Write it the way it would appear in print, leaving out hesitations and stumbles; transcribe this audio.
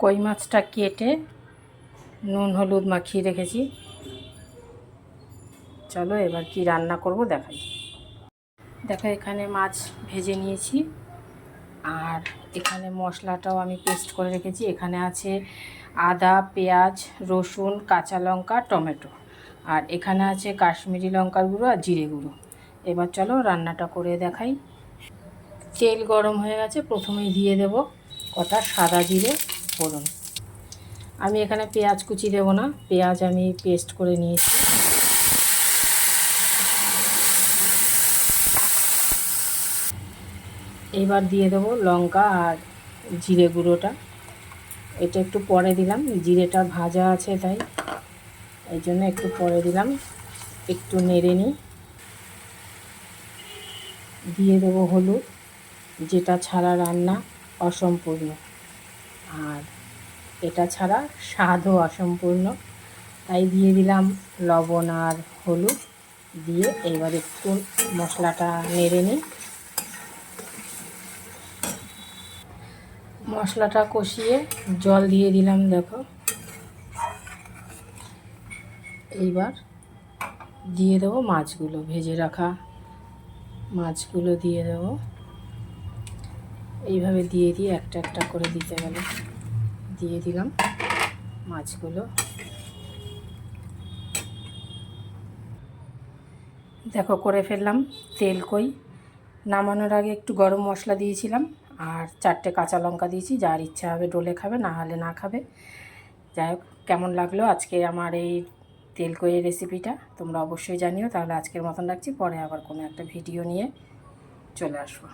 কই মাছটা কেটে নুন হলুদ মাখিয়ে রেখেছি। চলো এবার কি রান্না করব দেখাই। দেখো এখানে মাছ ভেজে নিয়েছি, আর এখানে মশলাটাও আমি পেস্ট করে রেখেছি। এখানে আছে আদা, পেঁয়াজ, রসুন, কাঁচা লঙ্কা, টমেটো, আর এখানে আছে কাশ্মীরি লঙ্কার গুঁড়ো আর জিরে গুঁড়ো। এবার চলো রান্নাটা করে দেখাই। তেল গরম হয়ে গেছে, প্রথমেই দিয়ে দেব কটা সাদা জিরে ফোড়ন। আমি এখানে পেঁয়াজ কুচি দেব না, পেঁয়াজ আমি পেস্ট করে নিয়েছি। এবার দিয়ে দেবো লঙ্কা আর জিরে গুঁড়োটা। এটা একটু পরে দিলাম, জিরেটা ভাজা আছে তাই এই জন্য একটু পরে দিলাম। একটু নেড়ে নিই। দিয়ে দেবো হলুদ, যেটা ছাড়া রান্না অসম্পূর্ণ, আর এটা ছাড়া স্বাদও অসম্পূর্ণ, তাই দিয়ে দিলাম লবণ আর হলুদ। দিয়ে এবার একটু মশলাটা নেড়ে নিই। মশলাটা কষিয়ে জল দিয়ে দিলাম। দেখো এইবার দিয়ে দেবো মাছগুলো, ভেজে রাখা মাছগুলো দিয়ে দেবো। এইভাবে দিয়ে দিয়ে একটা একটা করে দিতে গেলে দিয়ে দিলাম মাছগুলো। দেখো করে ফেললাম তেল কই। নামানোর আগে একটু গরম মশলা দিয়েছিলাম আর 4টে কাঁচা লঙ্কা দিয়েছি। যার ইচ্ছা হবে ডলে খাবে, না হলে না খাবে। যাই হোক, কেমন লাগলো আজকে আমার এই তেল কইয়ের রেসিপিটা তোমরা অবশ্যই জানিও। তাহলে আজকের মতন রাখছি, পরে আবার কোনো একটা ভিডিও নিয়ে চলে আসবো।